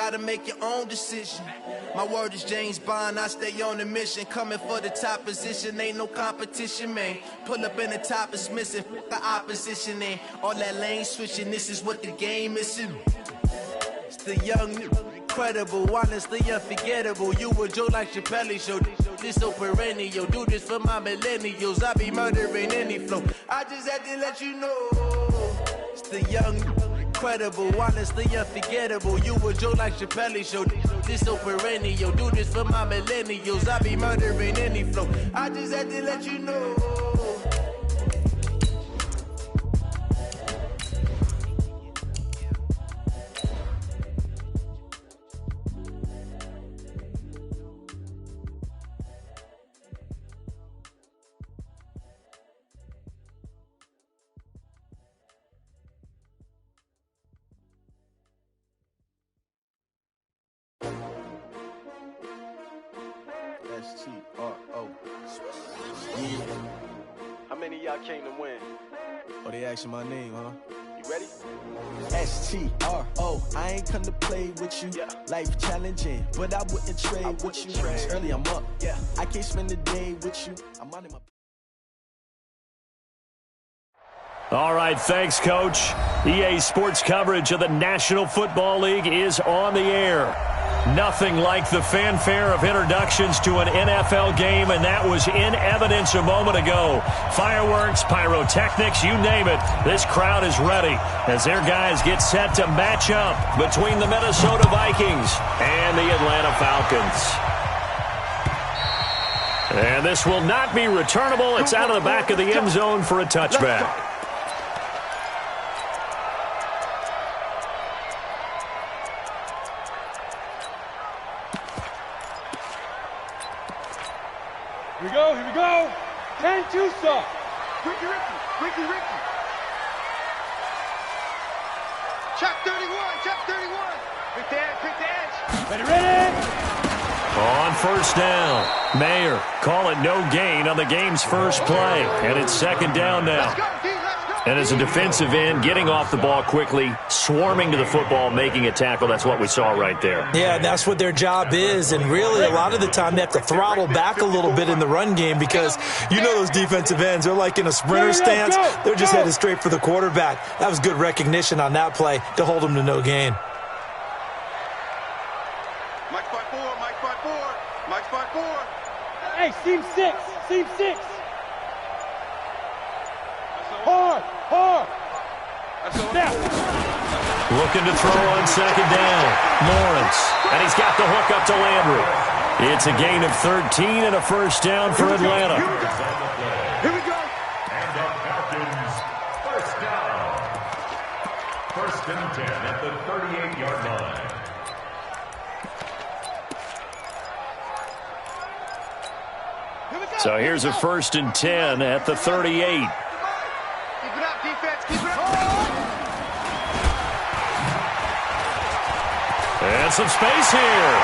gotta make your own decision. My word is James Bond, I stay on a mission. Coming for the top position, ain't no competition, man. Pull up in the top is missing, fuck the opposition, and all that lane switching, this is what the game is. It's the young, incredible, honestly unforgettable. You a Joe like Chappelle show, this so perennial. Do this for my millennials, I be murdering any flow. I just had to let you know. It's the young, incredible, honestly unforgettable. You a Joe like Chappelle show, this so perennial. Do this for my millennials, I be murdering any flow. I just had to let you know. S-T-R-O. Yeah. How many of y'all came to win? Oh, they asking my name, huh? You ready? S-T-R-O. I ain't come to play with you. Yeah. Life challenging, but I wouldn't trade with you. Early, I'm up. Yeah. I can't spend the day with you. I'm on my... All right, thanks, Coach. EA Sports coverage of the National Football League is on the air. Nothing like the fanfare of introductions to an NFL game, and that was in evidence a moment ago. Fireworks, pyrotechnics, you name it. This crowd is ready as their guys get set to match up between the Minnesota Vikings and the Atlanta Falcons. And this will not be returnable. It's out of the back of the end zone for a touchback. Here we go. 10-2 stop. Ricky. Check 31. Quick the edge. Ready. On first down, Mayer call it no gain on the game's first play, and it's second down now. Let's go. And as a defensive end, getting off the ball quickly, swarming to the football, making a tackle, that's what we saw right there. Yeah, that's what their job is, and really a lot of the time they have to throttle back a little bit in the run game because you know those defensive ends, they're like in a sprinter stance. They're just headed straight for the quarterback. That was good recognition on that play to hold them to no gain. Mike 5-4. Hey, seam six. Hard. Looking to throw on second down. Lawrence, and he's got the hook up to Landry. It's a gain of 13 and a first down for Atlanta. Here we go. And the Falcons, first down. First and 10 at the 38-yard line. So here's a first and 10 at the 38. And some space here.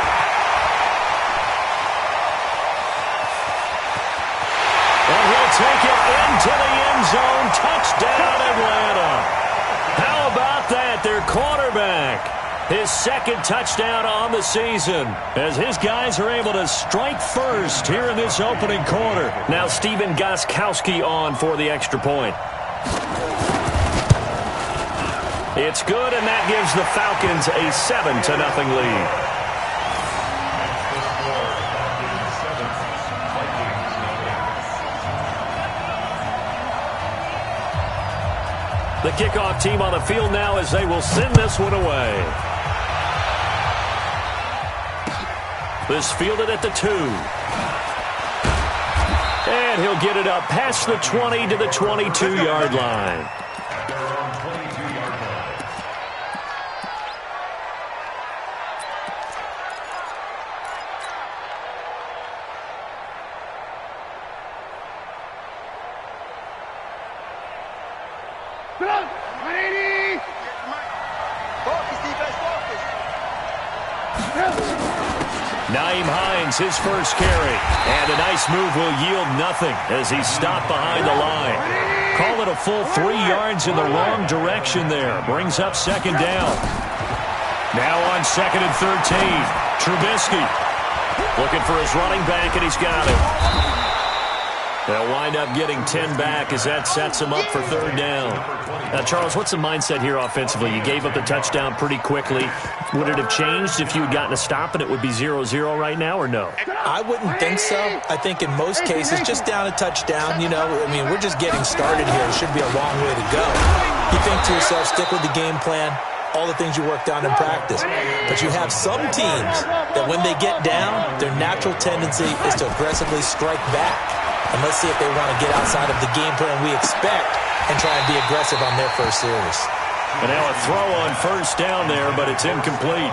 And he'll take it into the end zone. Touchdown, Atlanta. How about that? Their quarterback. His second touchdown on the season as his guys are able to strike first here in this opening quarter. Now Steven Gostkowski on for the extra point. It's good, and that gives the Falcons a 7-0 lead. The kickoff team on the field now as they will send this one away. This fielded at the 2. And he'll get it up past the 20 to the 22-yard line. His first carry, and a nice move will yield nothing as he's stopped behind the line. Call it a full 3 yards in the wrong direction there. Brings up second down. Now on 2nd and 13. Trubisky looking for his running back, and he's got it. They'll wind up getting 10 back as that sets him up for 3rd down. Now, Charles, what's the mindset here offensively? You gave up the touchdown pretty quickly. Would it have changed if you had gotten a stop and it would be 0-0 right now, or no? I wouldn't think so. I think in most cases, just down a touchdown, we're just getting started here. It should be a long way to go. You think to yourself, stick with the game plan, all the things you worked on in practice. But you have some teams that when they get down, their natural tendency is to aggressively strike back. And let's see if they want to get outside of the game plan we expect and try and be aggressive on their first series. And now a throw on 1st down there, but it's incomplete.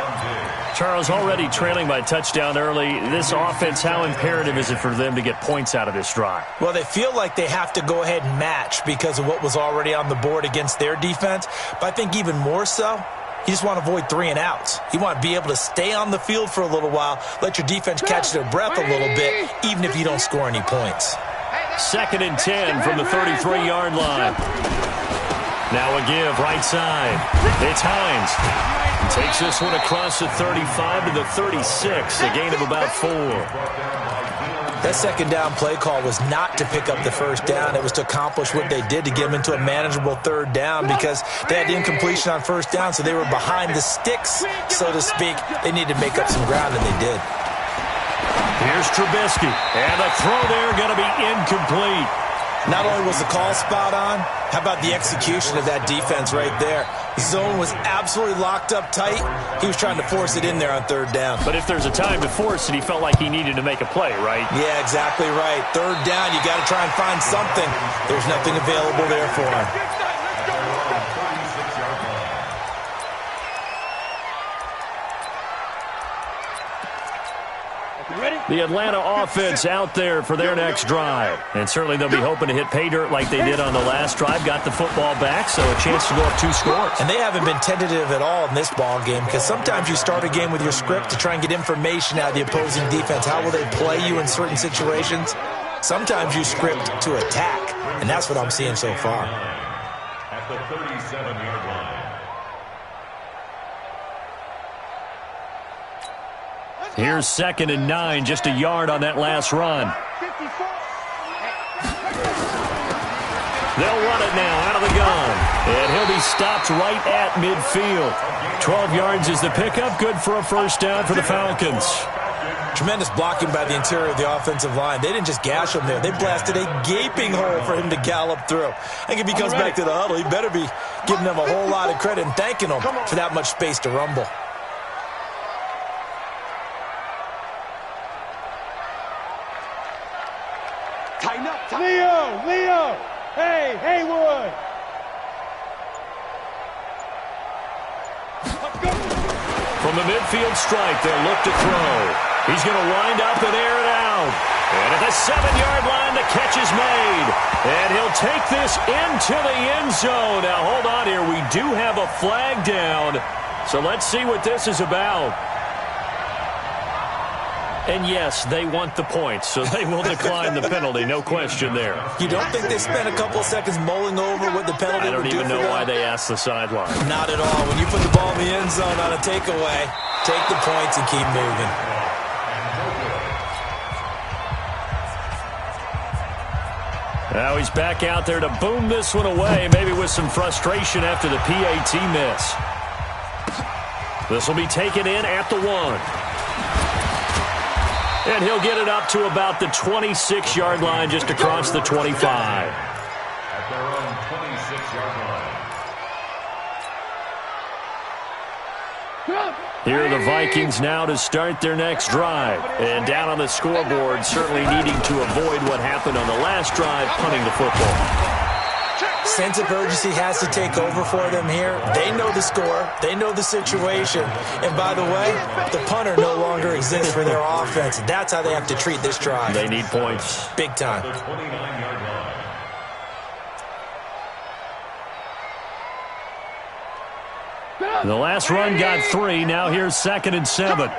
Charles, already trailing by touchdown early. This offense, how imperative is it for them to get points out of this drive? Well, they feel like they have to go ahead and match because of what was already on the board against their defense. But I think even more so, you just want to avoid 3 and outs. You want to be able to stay on the field for a little while, let your defense catch their breath a little bit, even if you don't score any points. 2nd and 10 from the 33-yard line. Now a give, right side. It's Hines. He takes this one across the 35 to the 36, a gain of about 4. That 2nd down play call was not to pick up the 1st down. It was to accomplish what they did to get them into a manageable 3rd down because they had the incompletion on 1st down, so they were behind the sticks, so to speak. They needed to make up some ground, and they did. Here's Trubisky, and the throw there going to be incomplete. Not only was the call spot on, how about the execution of that defense right there? The zone was absolutely locked up tight. He was trying to force it in there on 3rd down. But if there's a time to force it, he felt like he needed to make a play, right? Yeah, exactly right. 3rd down, you got to try and find something. There's nothing available there for him. The Atlanta offense out there for their next drive. And certainly they'll be hoping to hit pay dirt like they did on the last drive. Got the football back, so a chance to go up 2 scores. And they haven't been tentative at all in this ball game because sometimes you start a game with your script to try and get information out of the opposing defense. How will they play you in certain situations? Sometimes you script to attack, and that's what I'm seeing so far. At the 37-yard line. Here's 2nd and 9, just a yard on that last run. They'll run it now out of the gun. And he'll be stopped right at midfield. 12 yards is the pickup. Good for a 1st down for the Falcons. Tremendous blocking by the interior of the offensive line. They didn't just gash him there. They blasted a gaping hole for him to gallop through. I think if he comes back to the huddle, he better be giving them a whole lot of credit and thanking them for that much space to rumble. Leo! Hey, Haywood! From the midfield stripe, they'll look to throw. He's going to wind up and air it out. And at the 7-yard line, the catch is made. And he'll take this into the end zone. Now, hold on here. We do have a flag down. So let's see what this is about. And yes, they want the points, so they will decline the penalty. No question there. You don't think they spent a couple of seconds mulling over what the penalty would do? I don't even know why they asked the sideline. Not at all. When you put the ball in the end zone on a takeaway, take the points and keep moving. Now he's back out there to boom this one away, maybe with some frustration after the PAT miss. This will be taken in at the 1. And he'll get it up to about the 26-yard line, just across the 25. At their own 26-yard line. Here are the Vikings now to start their next drive. And down on the scoreboard, certainly needing to avoid what happened on the last drive, punting the football. Sense of urgency has to take over for them here. They know the score. They know the situation. And by the way, the punter no longer exists for their offense. That's how they have to treat this drive. They need points. Big time. The 29-yard line. The last run got 3. Now here's 2nd and 7.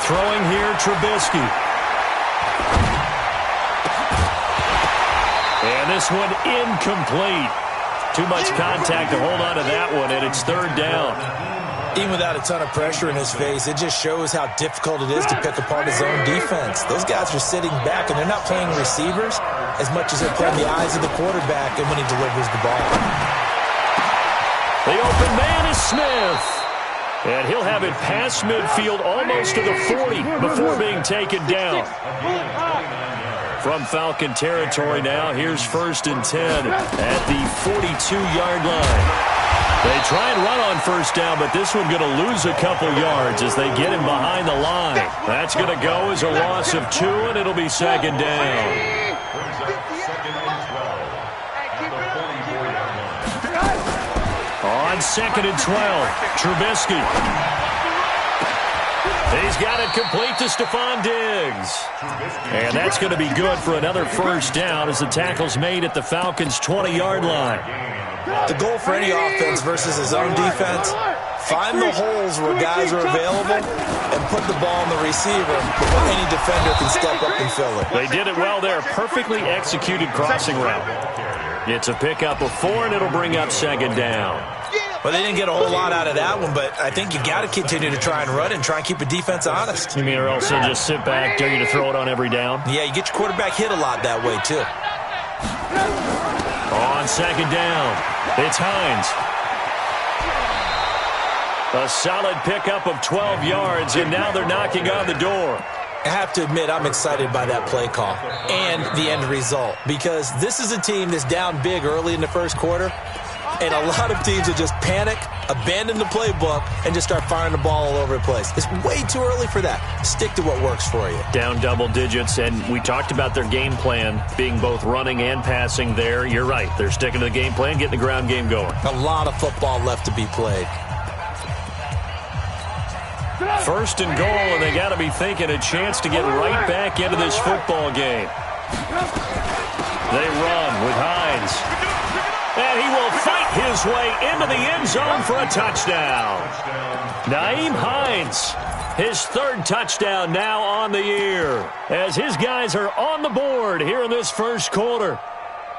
Throwing here, Trubisky. And this one incomplete. Too much contact to hold on to that one, and it's third down. Even without a ton of pressure in his face, it just shows how difficult it is to pick apart his own defense. Those guys are sitting back, and they're not playing receivers as much as they're playing the eyes of the quarterback and when he delivers the ball. The open man is Smith. And he'll have it past midfield almost to the 40 before being taken down. From Falcon territory now, here's 1st and 10 at the 42-yard line. They try and run on first down, but this one going to lose a couple yards as they get him behind the line. That's going to go as a loss of 2, and it'll be second down. On 2nd and 12, Trubisky. He's got it complete to Stephon Diggs. And that's going to be good for another first down as the tackle's made at the Falcons' 20-yard line. The goal for any offense versus his own defense, find the holes where guys are available and put the ball on the receiver before any defender can step up and fill it. They did it well there. Perfectly executed crossing route. It's a pickup of 4, and it'll bring up second down. Well, they didn't get a whole lot out of that one, but I think you got to continue to try and run and try and keep a defense honest. You mean or else they'll just sit back, dare you to throw it on every down? Yeah, you get your quarterback hit a lot that way, too. On second down, it's Hines. A solid pickup of 12 yards, and now they're knocking on the door. I have to admit, I'm excited by that play call and the end result because this is a team that's down big early in the first quarter, and a lot of teams will just panic, abandon the playbook, and just start firing the ball all over the place. It's way too early for that. Stick to what works for you. Down double digits, and we talked about their game plan being both running and passing there. You're right. They're sticking to the game plan, getting the ground game going. A lot of football left to be played. First and goal, and they got to be thinking a chance to get right back into this football game. They run with Hines. And he will fight his way into the end zone for a touchdown. Nyheim Hines, his 3rd touchdown now on the year, as his guys are on the board here in this first quarter.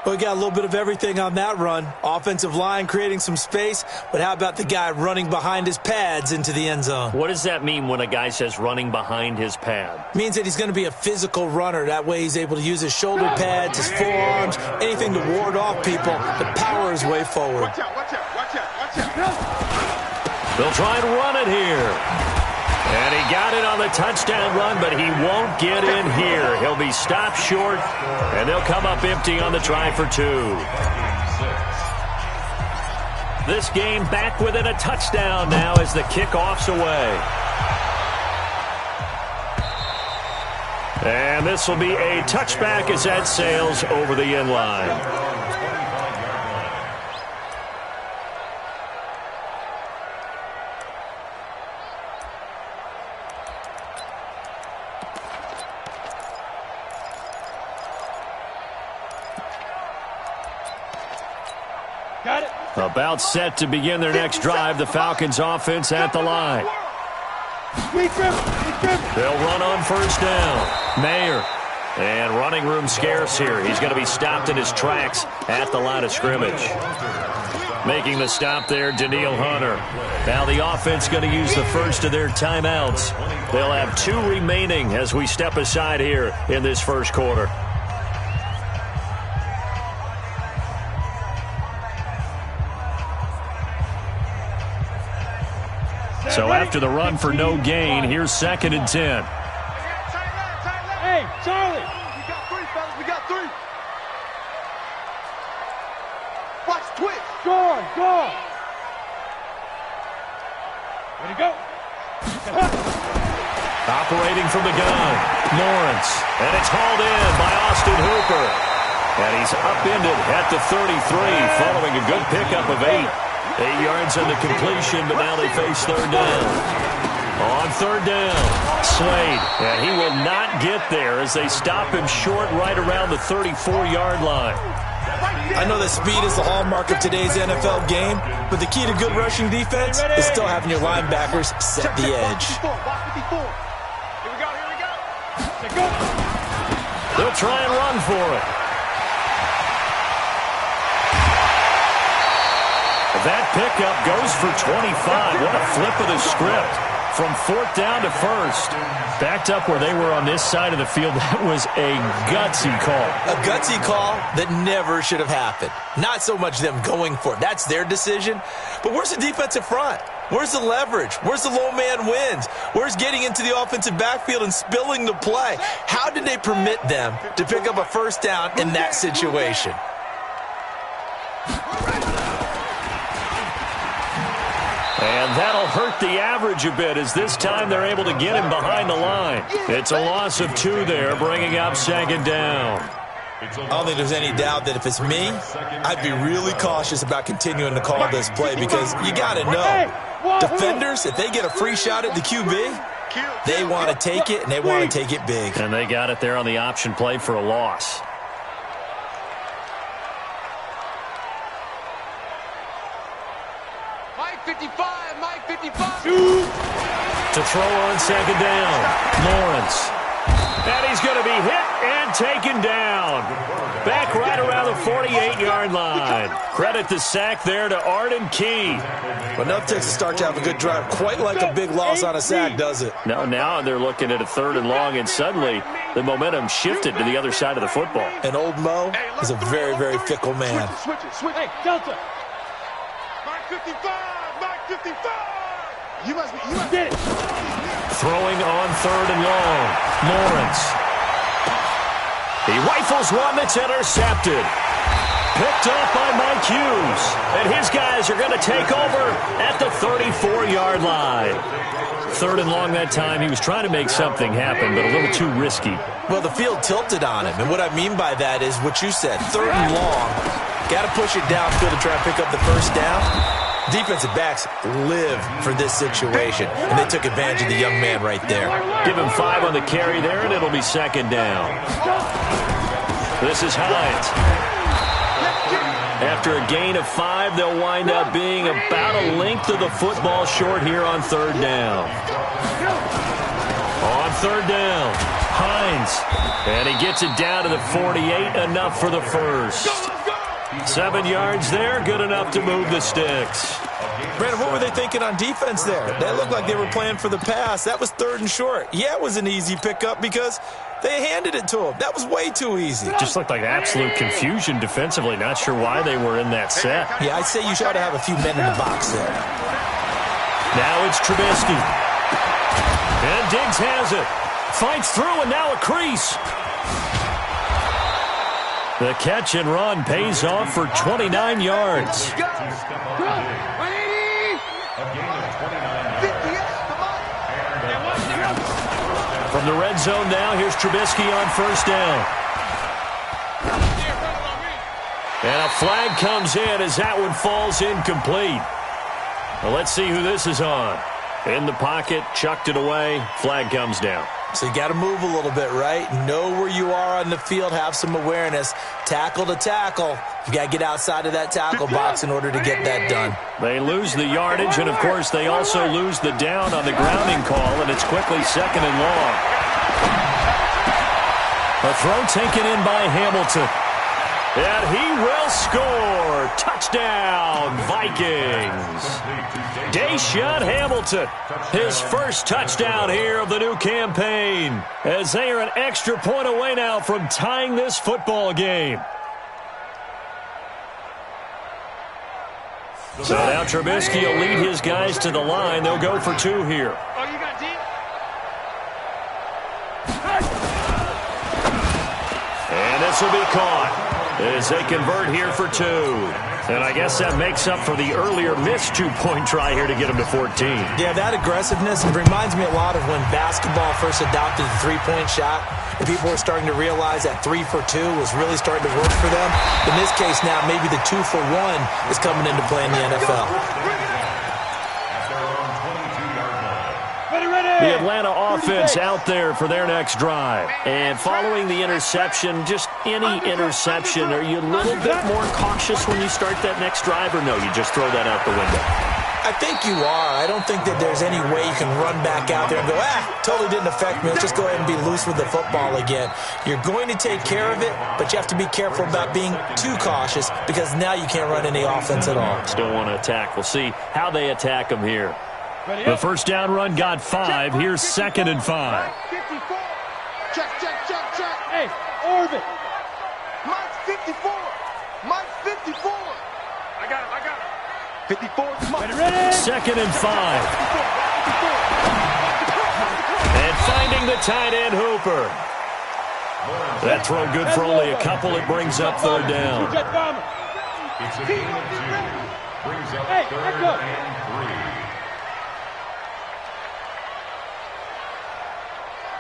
Well, we got a little bit of everything on that run. Offensive line creating some space, but how about the guy running behind his pads into the end zone? What does that mean when a guy says running behind his pad? It means that he's going to be a physical runner. That way he's able to use his shoulder pads, his forearms, anything to ward off people to power his way forward. Watch out, watch out, watch out, watch out. They'll try and run it here. And he got it on the touchdown run, but he won't get in here. He'll be stopped short, and they'll come up empty on the try for 2. This game back within a touchdown now as the kickoff's away. And this will be a touchback as that sails over the end line. About set to begin their next drive, the Falcons offense at the line. They'll run on first down. Mayer. And running room scarce here. He's going to be stopped in his tracks at the line of scrimmage. Making the stop there, Daniil Hunter. Now the offense going to use the first of their timeouts. They'll have 2 remaining as we step aside here in this first quarter. So after the run for no gain, here's 2nd and 10. Hey, Charlie. We got 3, fellas. We got 3. Watch twitch. Go on, go on. Ready to go. Operating from the gun, Lawrence. And it's hauled in by Austin Hooper. And he's upended at the 33 following a good pickup of 8. 8 yards on the completion, but now they face third down. On third down, Slade. And he will not get there as they stop him short right around the 34-yard line. I know that speed is the hallmark of today's NFL game, but the key to good rushing defense is still having your linebackers set the edge. Here we go, here we go. They'll try and run for it. That pickup goes for 25. What a flip of the script. From 4th down to 1st. Backed up where they were on this side of the field. That was a gutsy call. A gutsy call that never should have happened. Not so much them going for it. That's their decision. But where's the defensive front? Where's the leverage? Where's the low man wins? Where's getting into the offensive backfield and spilling the play? How did they permit them to pick up a 1st down in that situation? And that'll hurt the average a bit as this time they're able to get him behind the line. It's a loss of 2 there, bringing up 2nd down. I don't think there's any doubt that if it's me, I'd be really cautious about continuing to call this play because you got to know, defenders, if they get a free shot at the QB, they want to take it, and they want to take it big. And they got it there on the option play for a loss. Mike 55, Mike 55. To throw on 2nd down, Lawrence. And he's going to be hit and taken down. Back right around the 48-yard line. Credit the sack there to Arden Key. But enough takes to start to have a good drive. Quite like a big loss on a sack, does it? Now they're looking at a 3rd and long, and suddenly the momentum shifted to the other side of the football. And old Mo is a very, very fickle man. Switch it. Hey, Delta. Mike 55, Mike 55. You must get it. Throwing on 3rd and long. Lawrence. He rifles one that's intercepted. Picked up by Mike Hughes. And his guys are going to take over at the 34-yard line. 3rd and long that time. He was trying to make something happen, but a little too risky. Well, the field tilted on him. And what I mean by that is what you said. 3rd and long. Got to push it downfield to try and pick up the 1st down. Defensive backs live for this situation, and they took advantage of the young man right there. Give him 5 on the carry there, and it'll be 2nd down. This is Hines. After a gain of 5, they'll wind up being about a length of the football short here on 3rd down. On 3rd down, Hines. And he gets it down to the 48, enough for the 1st. 7 yards there, good enough to move the sticks. Brandon, what were they thinking on defense there? That looked like they were playing for the pass. That was 3rd and short. Yeah, it was an easy pickup because they handed it to him. That was way too easy. Just looked like absolute confusion defensively. Not sure why they were in that set. Yeah, I'd say you should have a few men in the box there. Now it's Trubisky. And Diggs has it. Fights through, and now a crease. The catch and run pays off for 29 yards. From the red zone now, here's Trubisky on 1st down. And a flag comes in as that one falls incomplete. Well, let's see who this is on. In the pocket, chucked it away, flag comes down. So you got to move a little bit, right? Know where you are on the field, have some awareness. Tackle to tackle. You got to get outside of that tackle box in order to get that done. They lose the yardage, and, of course, they also lose the down on the grounding call, and it's quickly 2nd and long. A throw taken in by Hamilton. And he will score. Touchdown, Vikings. Deshaun Hamilton, his first touchdown here of the new campaign, as they are an extra point away now from tying this football game. So now Trubisky will lead his guys to the line. They'll go for 2 here. Oh, you got deep? And this will be caught as they convert here for 2. And I guess that makes up for the earlier missed 2-point try here to get them to 14. Yeah, that aggressiveness reminds me a lot of when basketball first adopted the 3-point shot. And people were starting to realize that 3 for 2 was really starting to work for them. In this case now, maybe the 2 for 1 is coming into play in the NFL. The Atlanta offense out there for their next drive. And following the interception, just any interception, are you a little bit more cautious when you start that next drive, or no, you just throw that out the window? I think you are. I don't think that there's any way you can run back out there and go, totally didn't affect me. Let's just go ahead and be loose with the football again. You're going to take care of it, but you have to be careful about being too cautious because now you can't run any offense at all. Still want to attack. We'll see how they attack them here. The first down run got 5. Here's 2nd and 5. 54. Check. Hey, orbit. Mike 54. Mike 54. I got him. 54. Ready. 2nd and 5. And finding the tight end, Hooper. That throw good for only a couple. It brings up 3rd down. It's a gain of 2. Brings up 3rd and 3.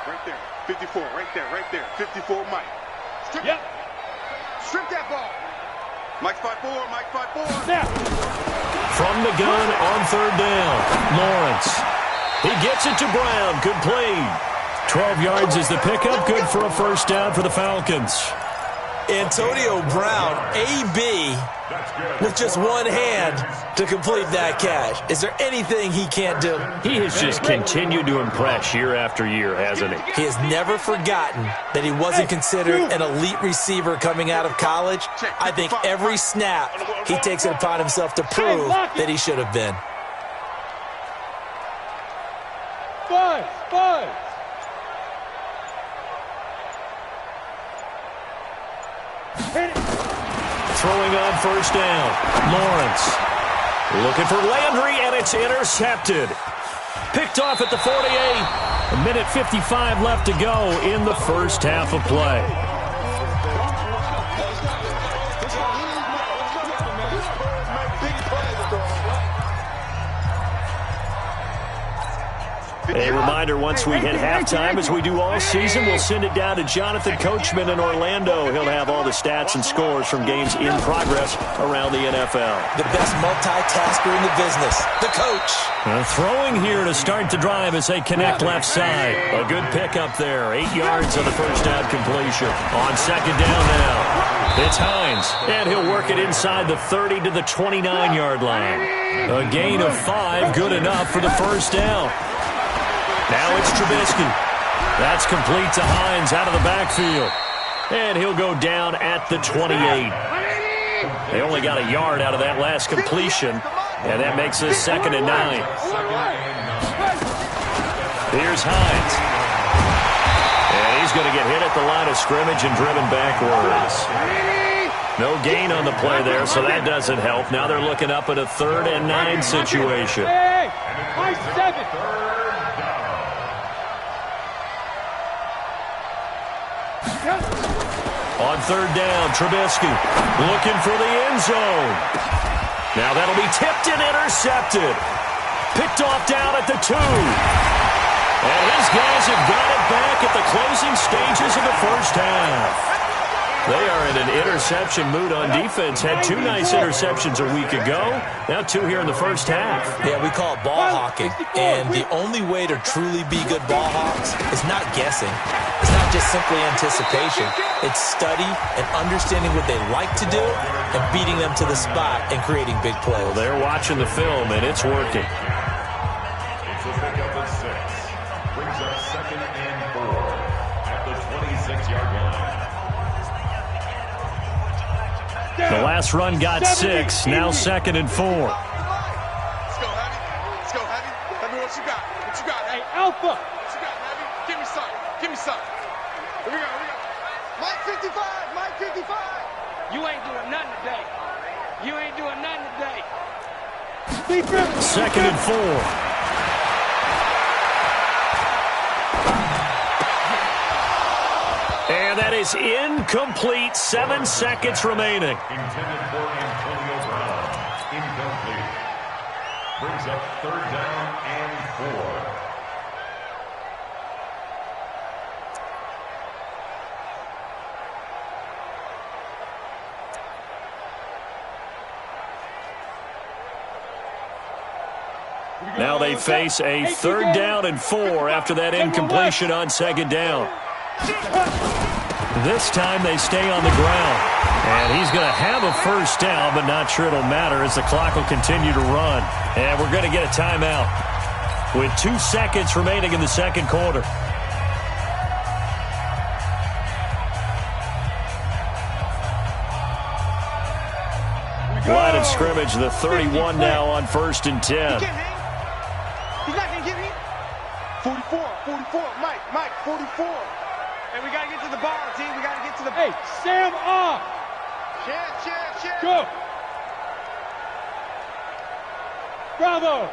Right there. 54. Right there. 54, Mike. Strip that ball. Mike 5-4. Mike 5-4. Now. From the gun on 3rd down, Lawrence. He gets it to Brown. Good play. 12 yards is the pickup. Good for a first down for the Falcons. Antonio Brown, AB, with just one hand to complete that catch. Is there anything he can't do? He has just continued to impress year after year, hasn't he? He has never forgotten that he wasn't considered an elite receiver coming out of college. I think every snap he takes it upon himself to prove that he should have been. 5. Throwing on first down, Lawrence. Looking for Landry, and it's intercepted. Picked off at the 48. 1:55 left to go in the first half of play. A reminder, once we hit halftime, as we do all season, we'll send it down to Jonathan Coachman in Orlando. He'll have all the stats and scores from games in progress around the NFL. The best multitasker in the business, the coach. Throwing here to start the drive as they connect left side. A good pickup there. 8 yards on the first down completion. On 2nd down now. It's Hines, and he'll work it inside the 30 to the 29-yard line. A gain of 5, good enough for the first down. Now it's Trubisky. That's complete to Hines out of the backfield. And he'll go down at the 28. They only got a yard out of that last completion, and that makes this 2nd and 9. Here's Hines. And he's going to get hit at the line of scrimmage and driven backwards. No gain on the play there, so that doesn't help. Now they're looking up at a 3rd and 9 situation. On 3rd down, Trubisky looking for the end zone. Now that'll be tipped and intercepted. Picked off down at the 2. And his guys have got it back at the closing stages of the first half. They are in an interception mood on defense. Had 2 nice interceptions a week ago. Now 2 here in the first half. Yeah, we call it ball hawking. And the only way to truly be good ball hawks is not guessing. It's not just simply anticipation. It's study and understanding what they like to do and beating them to the spot and creating big plays. Well, they're watching the film, and it's working. It's a pickup of 6. Brings up 2nd and 4 at the 26-yard line. The last run got 6. Now 2nd and 4. Let's go, Heavy. Heavy, what you got? Hey, Alpha. What you got, Heavy? Give me some. Here we go. Mike 55. You ain't doing nothing today. 2nd and 4. And that is incomplete. 7 seconds remaining. Intended for Antonio Brown. Incomplete. Brings up 3rd down and 4. Now they face a 3rd down and 4 after that incompletion on 2nd down. This time they stay on the ground. And he's going to have a first down, but not sure it'll matter as the clock will continue to run. And we're going to get a timeout with 2 seconds remaining in the second quarter. Line of scrimmage, the 31 now on 1st and 10. He can't hang. He's not going to get hit. 44, Mike, 44. And we got to get to the ball, team. We got to get to the ball. Hey, Sam off. Shit. Go. Bravo.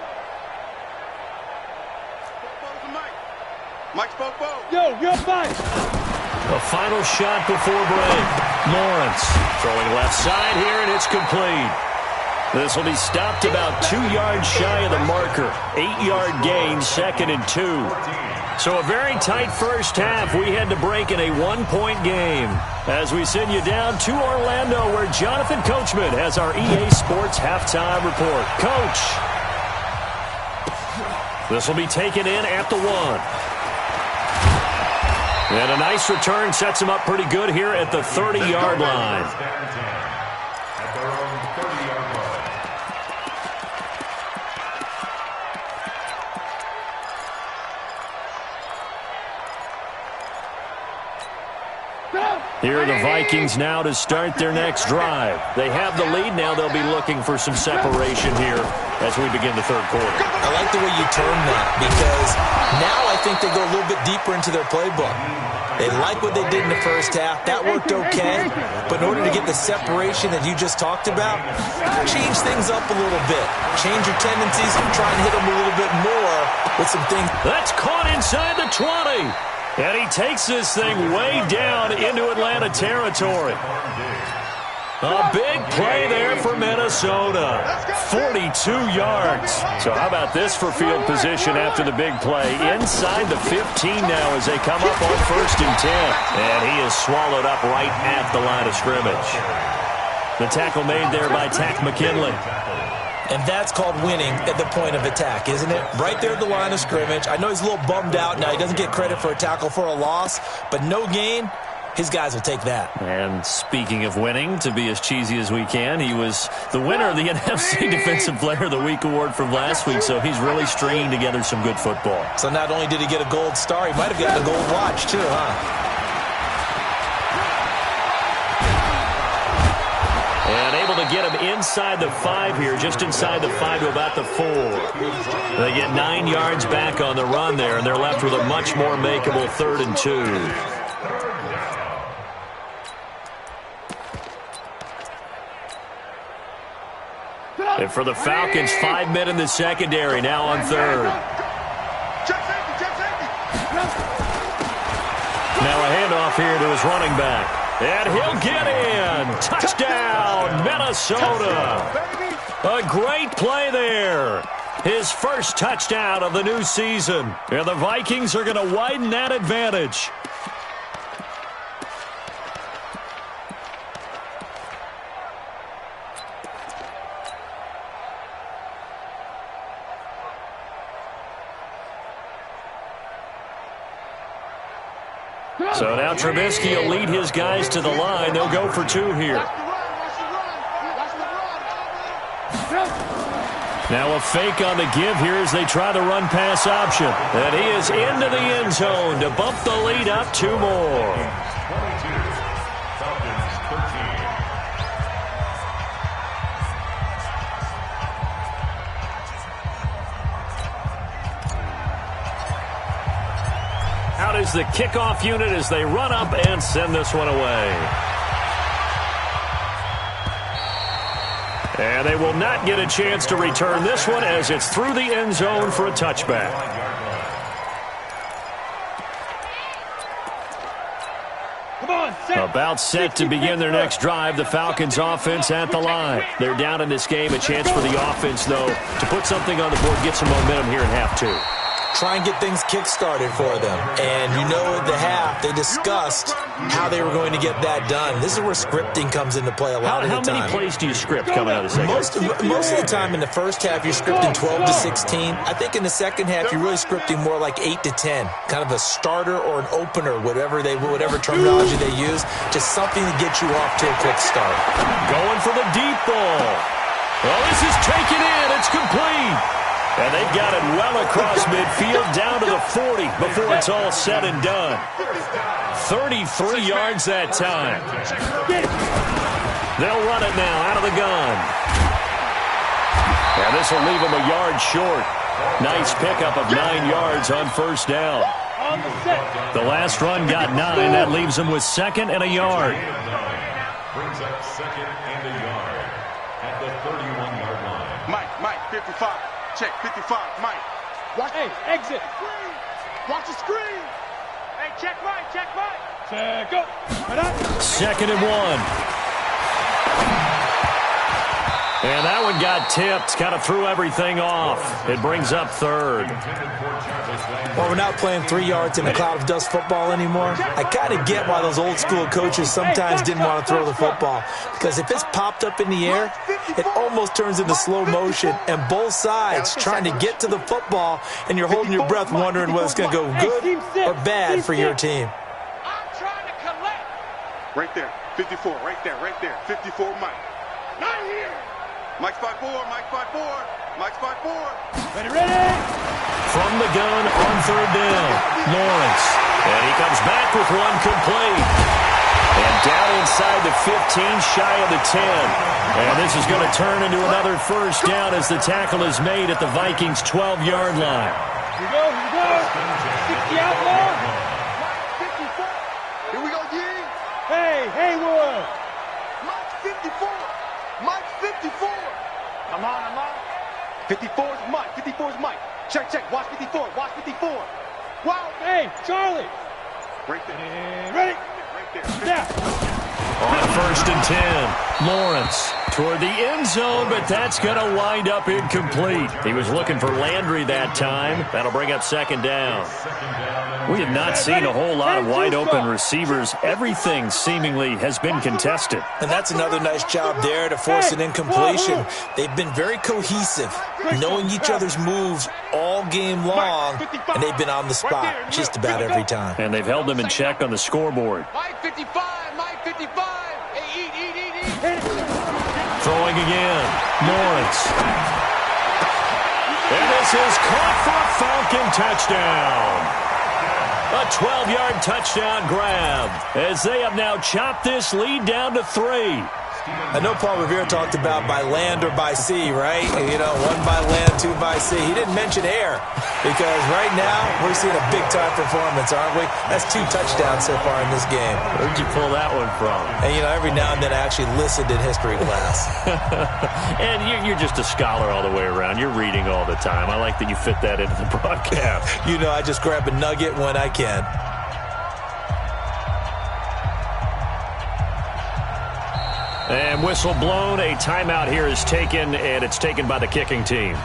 Mike's Bobo. Yo, Mike. A final shot before break. Lawrence throwing left side here, and it's complete. This will be stopped about 2 yards shy of the marker. 8-yard gain, 2nd and 2. So a very tight first half. We had to break in a 1-point game. As we send you down to Orlando, where Jonathan Coachman has our EA Sports halftime report. Coach. This will be taken in at the 1. And a nice return sets him up pretty good here at the 30-yard line. At their own 30-yard line. Here are the Vikings now to start their next drive. They have the lead now. They'll be looking for some separation here as we begin the third quarter. I like the way you term that because now I think they go a little bit deeper into their playbook. They like what they did in the first half. That worked okay. But in order to get the separation that you just talked about, change things up a little bit. Change your tendencies and try and hit them a little bit more with some things. That's caught inside the 20. And he takes this thing way down into Atlanta territory. A big play there for Minnesota. 42 yards. So how about this for field position after the big play? Inside the 15 now as they come up on 1st and 10. And he is swallowed up right at the line of scrimmage. The tackle made there by Tack McKinley. And that's called winning at the point of attack, isn't it? Right there at the line of scrimmage. I know he's a little bummed out now. He doesn't get credit for a tackle for a loss, but no gain. His guys will take that. And speaking of winning, to be as cheesy as we can, he was the winner of the NFC Defensive Player of the Week award from last week, so he's really stringing together some good football. So not only did he get a gold star, he might have gotten a gold watch too, huh? And able to get him inside the 5 here, just inside the 5 to about the 4. They get 9 yards back on the run there, and they're left with a much more makeable 3rd and 2. And for the Falcons, 5 men in the secondary, now on 3rd. Now a handoff here to his running back. And he'll get in. Touchdown, Minnesota. A great play there. His first touchdown of the new season. And the Vikings are going to widen that advantage. So now Trubisky will lead his guys to the line. They'll go for 2 here. Now a fake on the give here as they try the run-pass option. And he is into the end zone to bump the lead up 2 more. 22, Falcons 13. Out is the kickoff unit as they run up and send this one away. And they will not get a chance to return this one as it's through the end zone for a touchback. About set to begin their next drive. The Falcons offense at the line. They're down in this game. A chance for the offense, though, to put something on the board, get some momentum here in half 2. try and get things kick-started for them. And you know at the half, they discussed how they were going to get that done. This is where scripting comes into play a lot of the time. How many plays do you script coming out of the second? Most of the time in the first half, you're scripting 12 to 16. I think in the second half, you're really scripting more like 8 to 10. Kind of a starter or an opener, whatever terminology they use. Just something to get you off to a quick start. Going for the deep ball. Well, this is taken in. It's complete. And they've got it well across midfield down to the 40 before it's all said and done. 33 yards that time. They'll run it now out of the gun. And this will leave them a yard short. Nice pickup of 9 yards on first down. The last run got 9. That leaves them with second and a yard. Brings up second and a yard at the 31-yard line. Mike, 55. Check, 55. Mike. Watch, hey, exit. Watch the screen. Hey, check right. Check, go. Second and 1. And that one got tipped. Kind of threw everything off. It brings up third. Well, we're not playing 3 yards in a cloud of dust football anymore. I kind of get why those old school coaches sometimes didn't want to throw the football. Because if it's popped up in the air, it almost turns into slow motion. And both sides trying to get to the football, and you're holding your breath wondering whether it's going to go good or bad for your team. I'm trying to collect. Right there. 54. Right there. 54, Mike. Not here. Mike's 5'4", Mike's 5'4", Mike's 5'4". Ready. From the gun on third down, Lawrence. And he comes back with one complete. And down inside the 15, shy of the 10. And this is going to turn into another first down as the tackle is made at the Vikings' 12-yard line. Here we go. 60 out long. Here we go, G. Hey, Haywood. Mike's 54. Mike's 54. I'm on. 54 is Mike. 54 is Mike. Check. Watch 54. Wow. Hey, Charlie. Right there. And ready. Right there. Yeah. On first and 10, Lawrence toward the end zone, but that's going to wind up incomplete. He was looking for Landry that time. That'll bring up second down. We have not seen a whole lot of wide-open receivers. Everything seemingly has been contested. And that's another nice job there to force an incompletion. They've been very cohesive, knowing each other's moves all game long, and they've been on the spot just about every time. And they've held them in check on the scoreboard. Mike 55. Mike 55. Hey, eat. Throwing again, Lawrence. And this is caught for a Falcon touchdown. A 12-yard touchdown grab as they have now chopped this lead down to 3. I know Paul Revere talked about by land or by sea, right? You know, 1 by land, 2 by sea. He didn't mention air because right now we're seeing a big-time performance, aren't we? That's 2 touchdowns so far in this game. Where'd you pull that one from? And, you know, every now and then I actually listened in history class. And you're just a scholar all the way around. You're reading all the time. I like that you fit that into the broadcast. You know, I just grab a nugget when I can. And whistle blown. A timeout here is taken, and it's taken by the kicking team.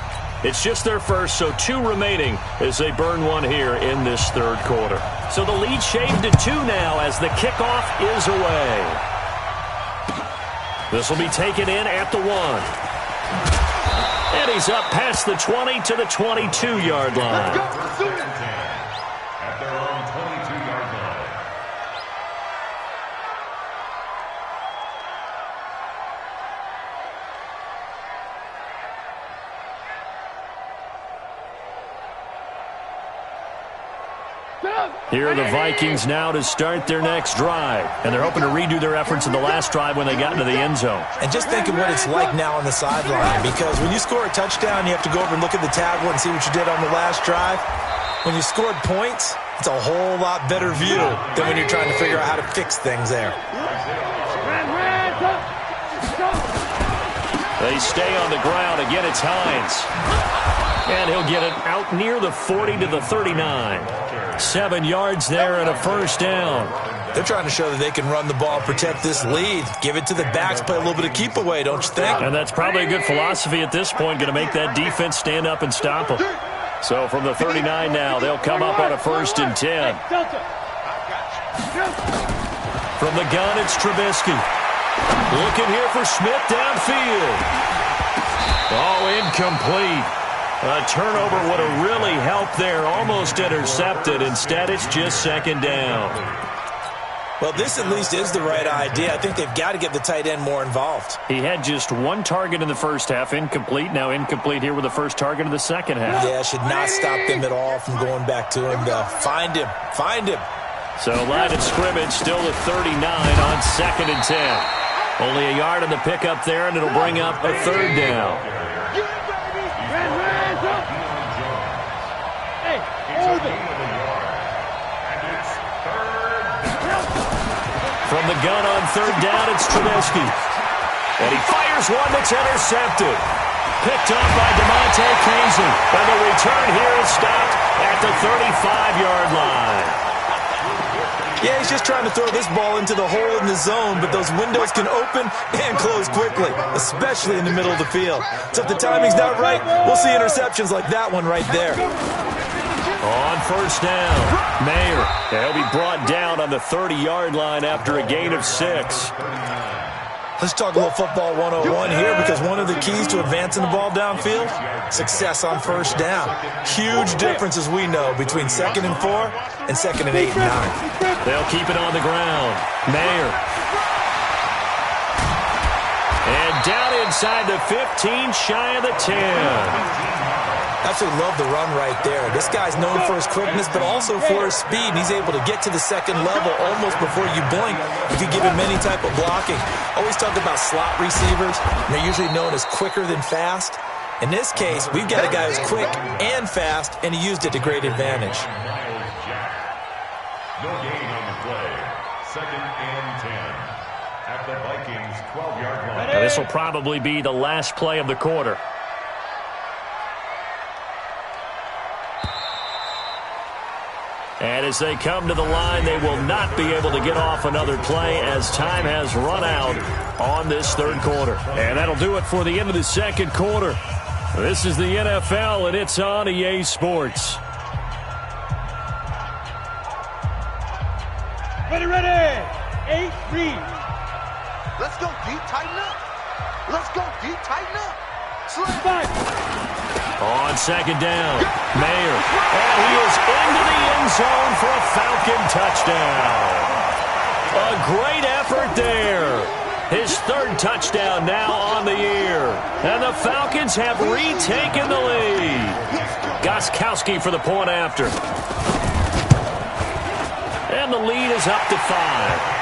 It's just their first, so 2 remaining as they burn one here in this third quarter. So the lead shaved to 2 now as the kickoff is away. This will be taken in at the 1. And he's up past the 20 to the 22-yard line. At their own 22-yard line. Here are the Vikings now to start their next drive. And they're hoping to redo their efforts in the last drive when they got into the end zone. And just think of what it's like now on the sideline, because when you score a touchdown, you have to go over and look at the tablet and see what you did on the last drive. When you scored points, it's a whole lot better view than when you're trying to figure out how to fix things there. They stay on the ground. Again, it's Hines. And he'll get it out near the 40 to the 39. 7 yards there and a first down. They're trying to show that they can run the ball, protect this lead. Give it to the backs, play a little bit of keep away, don't you think? And that's probably a good philosophy at this point, going to make that defense stand up and stop them. So from the 39 now, they'll come up on a 1st and 10. From the gun, it's Trubisky. Looking here for Smith downfield. Oh, incomplete. A turnover would have really helped there. Almost intercepted. Instead, it's just 2nd down. Well, this at least is the right idea. I think they've got to get the tight end more involved. He had just 1 target in the first half, incomplete. Now incomplete here with the first target of the second half. Yeah, should not stop them at all from going back to him, though. Find him. Find him. So line of scrimmage still at 39 on 2nd and 10. Only a yard on the pickup there, and it'll bring up a 3rd down. From the gun on 3rd down, it's Trubisky. And he fires one that's intercepted. Picked up by DeMonte Casey. And the return here is stopped at the 35-yard line. Yeah, he's just trying to throw this ball into the hole in the zone, but those windows can open and close quickly, especially in the middle of the field. So if the timing's not right, we'll see interceptions like that one right there. On 1st down, Mayer. He'll be brought down on the 30-yard line after a gain of 6. Let's talk a little football 101 here, because one of the keys to advancing the ball downfield, success on 1st down. Huge difference, as we know, between 2nd and 4 and 2nd and 8 and 9. They'll keep it on the ground. Mayer. And down inside the 15, shy of the 10. Absolutely love the run right there. This guy's known for his quickness, but also for his speed. And he's able to get to the 2nd level almost before you blink if you give him any type of blocking. Always talk about slot receivers. And they're usually known as quicker than fast. In this case, we've got a guy who's quick and fast, and he used it to great advantage. No gain on the play. 2nd and 10 at the Vikings 12-yard line. Now, this will probably be the last play of the quarter. And as they come to the line, they will not be able to get off another play as time has run out on this 3rd quarter. And that'll do it for the end of the 2nd quarter. This is the NFL, and it's on EA Sports. Ready, ready. 8, read. Let's go deep, tighten up. Let's go deep, tighten up. Slide. On 2nd down, Mayer. And he is into the end zone for a Falcon touchdown. A great effort there. His 3rd touchdown now on the year. And the Falcons have retaken the lead. Gostkowski for the point after. And the lead is up to 5.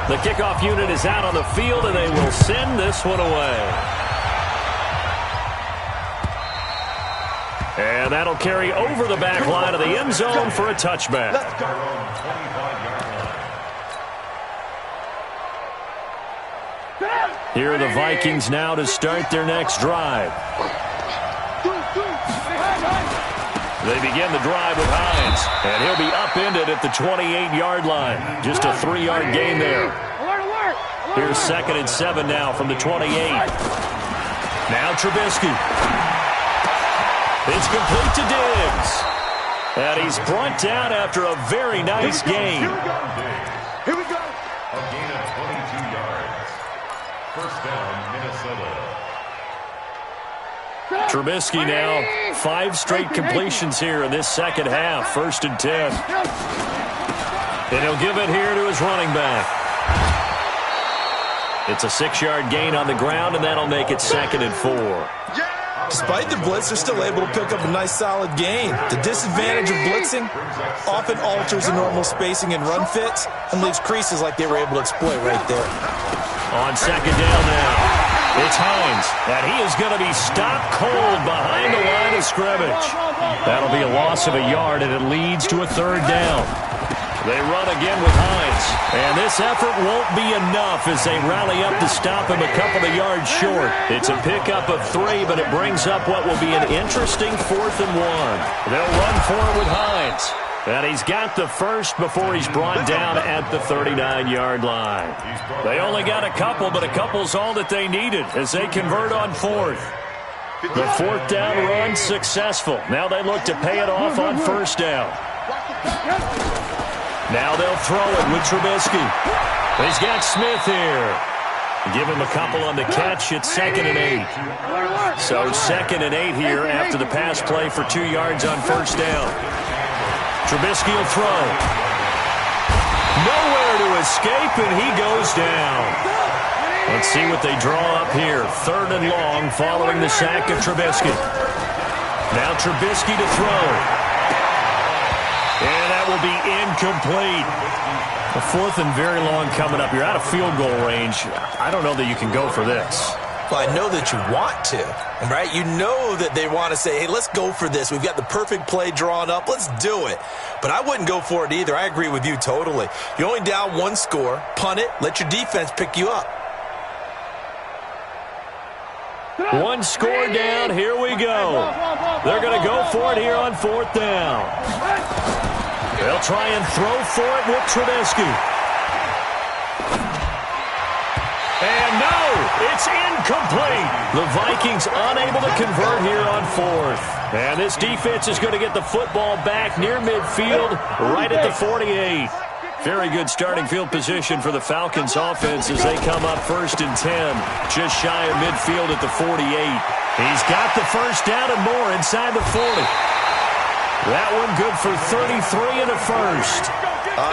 The kickoff unit is out on the field, and they will send this one away. And that'll carry over the back line of the end zone for a touchback. Here are the Vikings now to start their next drive. They begin the drive with Hines, and he'll be upended at the 28-yard line. Just a 3-yard gain there. Here's 2nd and 7 now from the 28. Now Trubisky. It's complete to Diggs. And he's brought down after a very nice gain. Here we go. A gain of 22 yards. 1st down, Minnesota. Trubisky now 5 straight completions here in this 2nd half. 1st and 10. And he'll give it here to his running back. It's a 6-yard gain on the ground, and that'll make it 2nd and 4. Despite the blitz, they're still able to pick up a nice solid gain. The disadvantage of blitzing often alters the normal spacing and run fits and leaves creases like they were able to exploit right there. On 2nd down now. It's Hines, and he is going to be stopped cold behind the line of scrimmage. That'll be a loss of a yard, and it leads to a 3rd down. They run again with Hines, and this effort won't be enough as they rally up to stop him a couple of yards short. It's a pickup of 3, but it brings up what will be an interesting 4th and 1. They'll run for it with Hines. And he's got the first before he's brought down at the 39-yard line. They only got a couple, but a couple's all that they needed as they convert on fourth. The fourth down run successful. Now they look to pay it off on first down. Now they'll throw it with Trubisky. He's got Smith here. Give him a couple on the catch. It's 2nd and 8. So 2nd and 8 here after the pass play for 2 yards on first down. Trubisky will throw. Nowhere to escape, and he goes down. Let's see what they draw up here. 3rd and long following the sack of Trubisky. Now Trubisky to throw. And that will be incomplete. A 4th and very long coming up. You're out of field goal range. I don't know that you can go for this. Well, I know that you want to, right? You know that they want to say, hey, let's go for this. We've got the perfect play drawn up. Let's do it. But I wouldn't go for it either. I agree with you totally. You're only down 1 score. Punt it. Let your defense pick you up. 1 score down. Here we go. They're going to go for it here on 4th down. They'll try and throw for it with Trubisky. And no, it's incomplete. The Vikings unable to convert here on 4th. And this defense is going to get the football back near midfield, right at the 48. Very good starting field position for the Falcons offense as they come up 1st and 10, just shy of midfield at the 48. He's got the first down and more inside the 40. That one good for 33 and a first.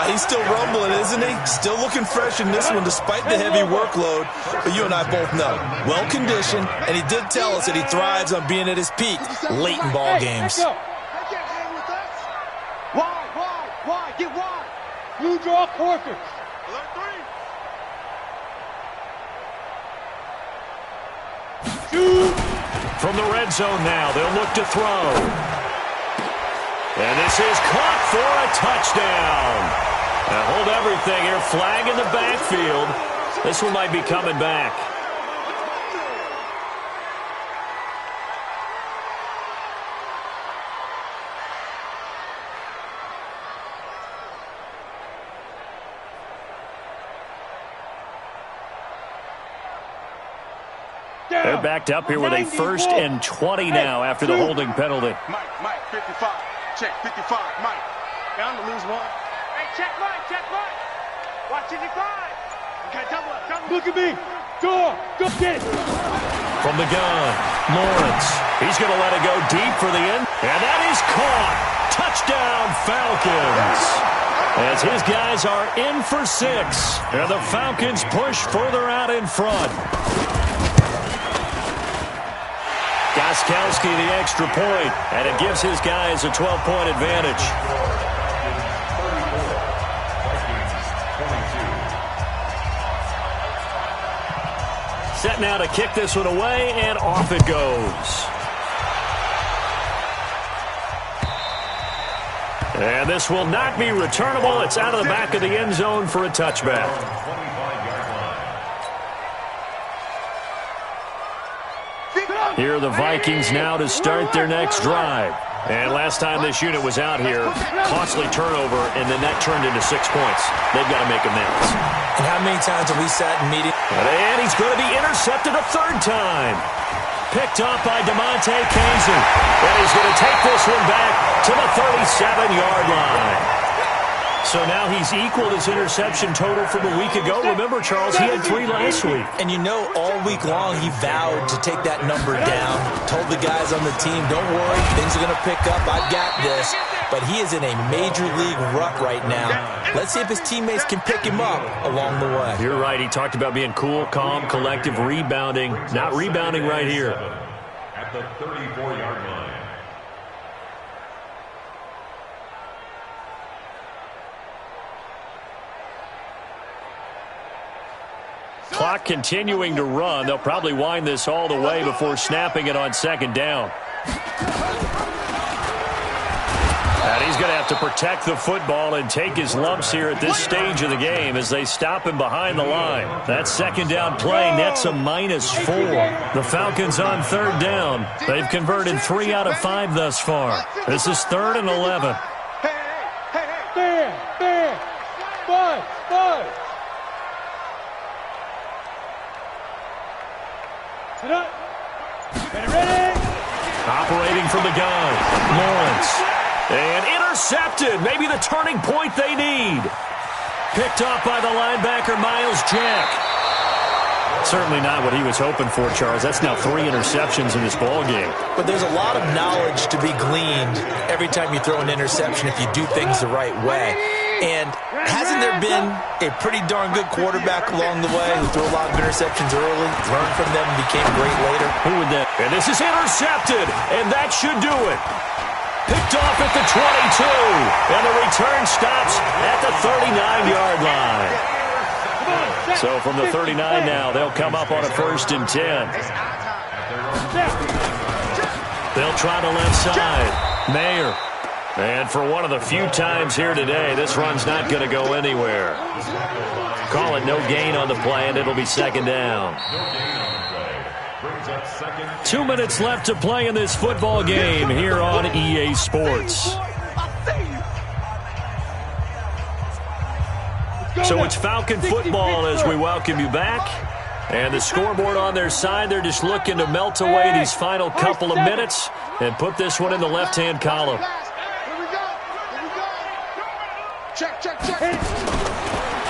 He's still rumbling, isn't he? Still looking fresh in this one despite the heavy workload. But you and I both know, well-conditioned, and he did tell us that he thrives on being at his peak late in ball games. Why? Get wide. You draw quarters. From the red zone now, they'll look to throw. And this is caught for a touchdown. Now hold everything here. Flag in the backfield. This one might be coming back. They're backed up here with a 1st and 20 now after the holding penalty. Mike, 55. Check, 55, Mike. Bound to lose 1. Hey, check Mike. Watch it decline. Okay, double up. Look at me. Go get it. From the gun, Lawrence. He's going to let it go deep for the end. And that is caught. Touchdown, Falcons. As his guys are in for 6. And the Falcons push further out in front. Gostkowski the extra point, and it gives his guys a 12-point advantage. Set now to kick this one away, and off it goes. And this will not be returnable. It's out of the back of the end zone for a touchback. Here are the Vikings now to start their next drive. And last time this unit was out here, costly turnover, and then that turned into 6 points. They've got to make amends. And how many times have we sat in meetings? And he's going to be intercepted a 3rd time. Picked off by DeMonte Casey. And he's going to take this one back to the 37-yard line. So now he's equaled his interception total from a week ago. Remember, Charles, he had 3 last week. And you know, all week long he vowed to take that number down. Told the guys on the team, don't worry, things are going to pick up. I've got this. But he is in a major league rut right now. Let's see if his teammates can pick him up along the way. You're right. He talked about being cool, calm, collective, rebounding. Not rebounding right here. At the 34-yard line. Clock continuing to run. They'll probably wind this all the way before snapping it on 2nd down. And he's going to have to protect the football and take his lumps here at this stage of the game as they stop him behind the line. That 2nd down play nets a -4. The Falcons on 3rd down. They've converted 3 out of 5 thus far. This is 3rd and 11. Operating from the gun, Lawrence. And intercepted. Maybe the turning point they need. Picked off by the linebacker, Miles Jack. Certainly not what he was hoping for, Charles. That's now 3 interceptions in this ball game. But there's a lot of knowledge to be gleaned every time you throw an interception if you do things the right way. And hasn't there been a pretty darn good quarterback along the way who threw a lot of interceptions early, learned from them, and became great later? Who would that? And this is intercepted, and that should do it. Picked off at the 22, and the return stops at the 39-yard line. So from the 39 now, they'll come up on a 1st and 10. They'll try the left side. Mayer. And for one of the few times here today, this run's not going to go anywhere. Call it no gain on the play, and it'll be 2nd down. 2 minutes left to play in this football game here on EA Sports. So it's Falcon football as we welcome you back. And the scoreboard on their side, they're just looking to melt away these final couple of minutes and put this one in the left-hand column.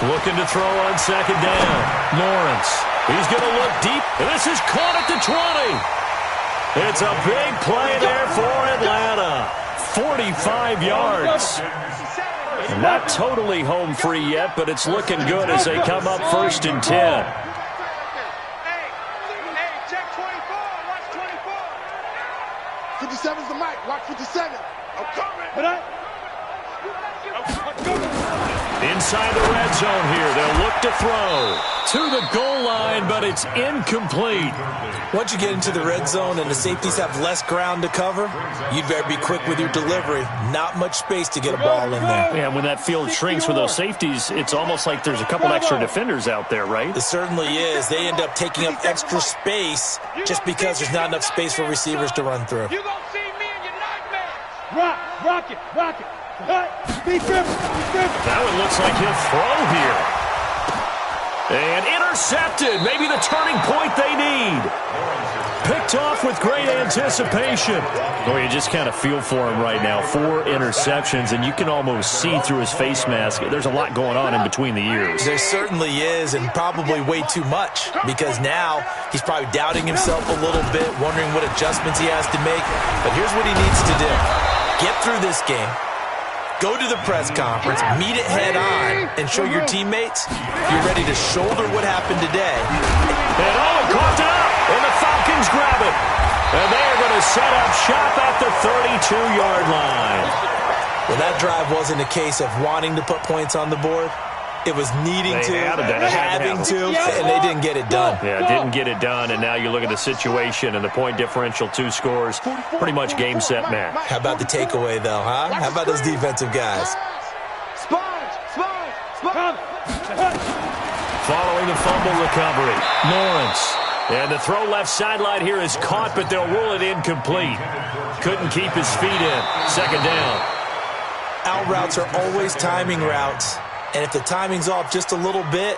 Looking to throw on 2nd down. Lawrence. He's going to look deep, and this is caught at the 20. It's a big play there for Atlanta. 45 yards. Not totally home free yet, but it's looking good as they come up 1st and 10. Hey, check 24. Watch 24. 57's the mic. Watch 57. I'm coming. Inside the red zone here. They'll look to throw to the goal line, but it's incomplete. Once you get into the red zone and the safeties have less ground to cover, you'd better be quick with your delivery. Not much space to get a ball in there. Yeah, when that field shrinks with those safeties, it's almost like there's a couple extra defenders out there, right? It certainly is. They end up taking up extra space just because there's not enough space for receivers to run through. You gonna see me in your nightmares. Rock it. Be careful. That one looks like he'll throw here. And intercepted. Maybe the turning point they need. Picked off with great anticipation. Oh, you just kind of feel for him right now. 4 interceptions, and you can almost see through his face mask. There's a lot going on in between the ears. There certainly is, and probably way too much, because now he's probably doubting himself a little bit, wondering what adjustments he has to make. But here's what he needs to do. Get through this game. Go to the press conference, meet it head on, and show your teammates you're ready to shoulder what happened today. And he caught it up, and the Falcons grab it. And they're going to set up shop at the 32-yard line. Well, that drive wasn't a case of wanting to put points on the board. It was needing to, having to, and they didn't get it done. Yeah, didn't get it done, and now you look at the situation and the point differential, 2 scores, pretty much game, set, match. How about the takeaway, though, huh? How about those defensive guys? Following the fumble recovery, Lawrence. And the throw left sideline here is caught, but they'll rule it incomplete. Couldn't keep his feet in. 2nd down. Out routes are always timing routes. And if the timing's off just a little bit,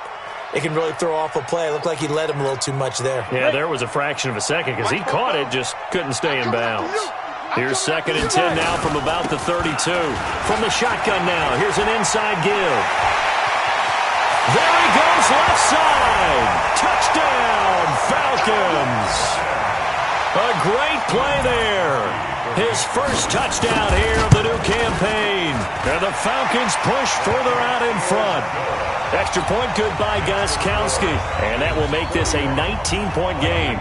it can really throw off a play. It looked like he led him a little too much there. Yeah, there was a fraction of a second because he caught it, just couldn't stay in bounds. Here's 2nd and 10 now from about the 32. From the shotgun now, here's an inside give. There he goes, left side. Touchdown, Falcons. A great play there. His first touchdown here of the new campaign. And the Falcons push further out in front. Extra point good by Gostkowski. And that will make this a 19-point game.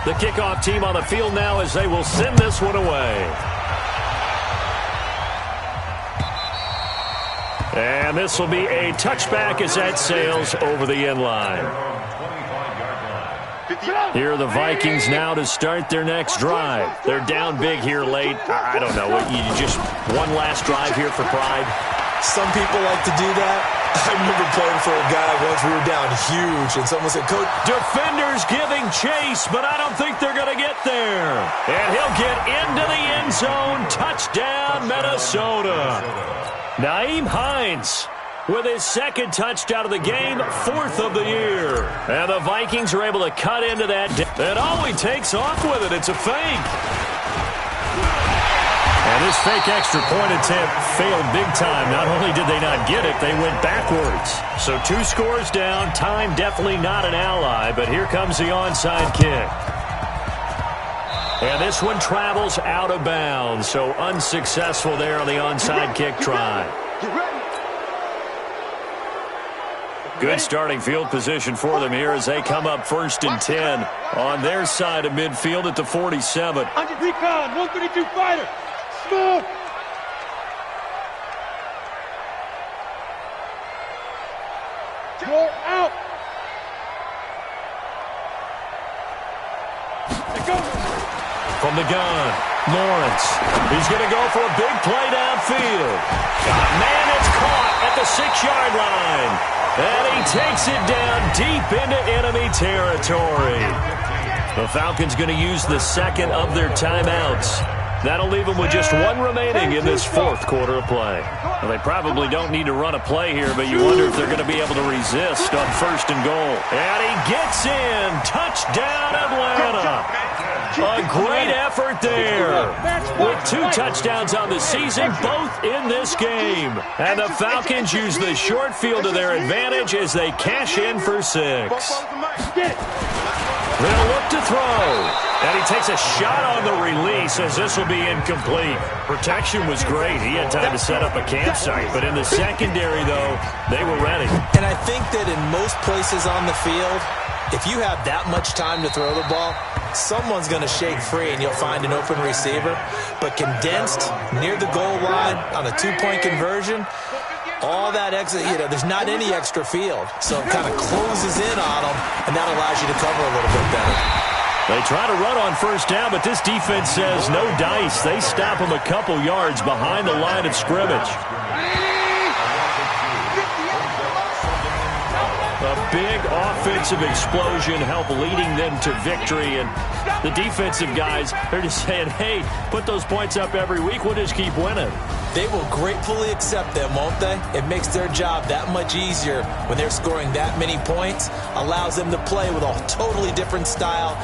The kickoff team on the field now as they will send this one away. And this will be a touchback as that sails over the end line. Here are the Vikings now to start their next drive. They're down big here late. I don't know. You just one last drive here for pride. Some people like to do that. I remember playing for a guy once. We were down huge, and someone said, Coach, defenders giving chase, but I don't think they're going to get there. And he'll get into the end zone. Touchdown, Minnesota. Nyheim Hines with his second touchdown of the game, 4th of the year. And the Vikings are able to cut into that. And he takes off with it. It's a fake. And this fake extra point attempt failed big time. Not only did they not get it, they went backwards. So 2 scores down. Time definitely not an ally, but here comes the onside kick. And this one travels out of bounds, so unsuccessful there on the onside kick try. Good starting field position for them here as they come up 1st and 10 on their side of midfield at the 47. Recon, 132 fighter. Smooth. Go out. Go. From the gun, Lawrence. He's going to go for a big play downfield. Man, it's caught at the 6-yard line. And he takes it down deep into enemy territory. The Falcons going to use the second of their timeouts. That'll leave them with just 1 remaining in this 4th quarter of play. Well, they probably don't need to run a play here, but you wonder if they're going to be able to resist on 1st and goal. And he gets in. Touchdown, Atlanta. A great effort there. With 2 touchdowns on the season, both in this game. And the Falcons use the short field to their advantage as they cash in for 6. They'll look to throw. And he takes a shot on the release as this will be incomplete. Protection was great. He had time to set up a campsite. But in the secondary, though, they were ready. And I think that in most places on the field, if you have that much time to throw the ball, someone's going to shake free and you'll find an open receiver. But condensed near the goal line on a 2-point conversion, all that extra, there's not any extra field. So it kind of closes in on them, and that allows you to cover a little bit better. They try to run on 1st down, but this defense says no dice. They stop them a couple yards behind the line of scrimmage. A big offensive explosion helped leading them to victory. And the defensive guys, they're just saying, hey, put those points up every week. We'll just keep winning. They will gratefully accept them, won't they? It makes their job that much easier when they're scoring that many points. Allows them to play with a totally different style.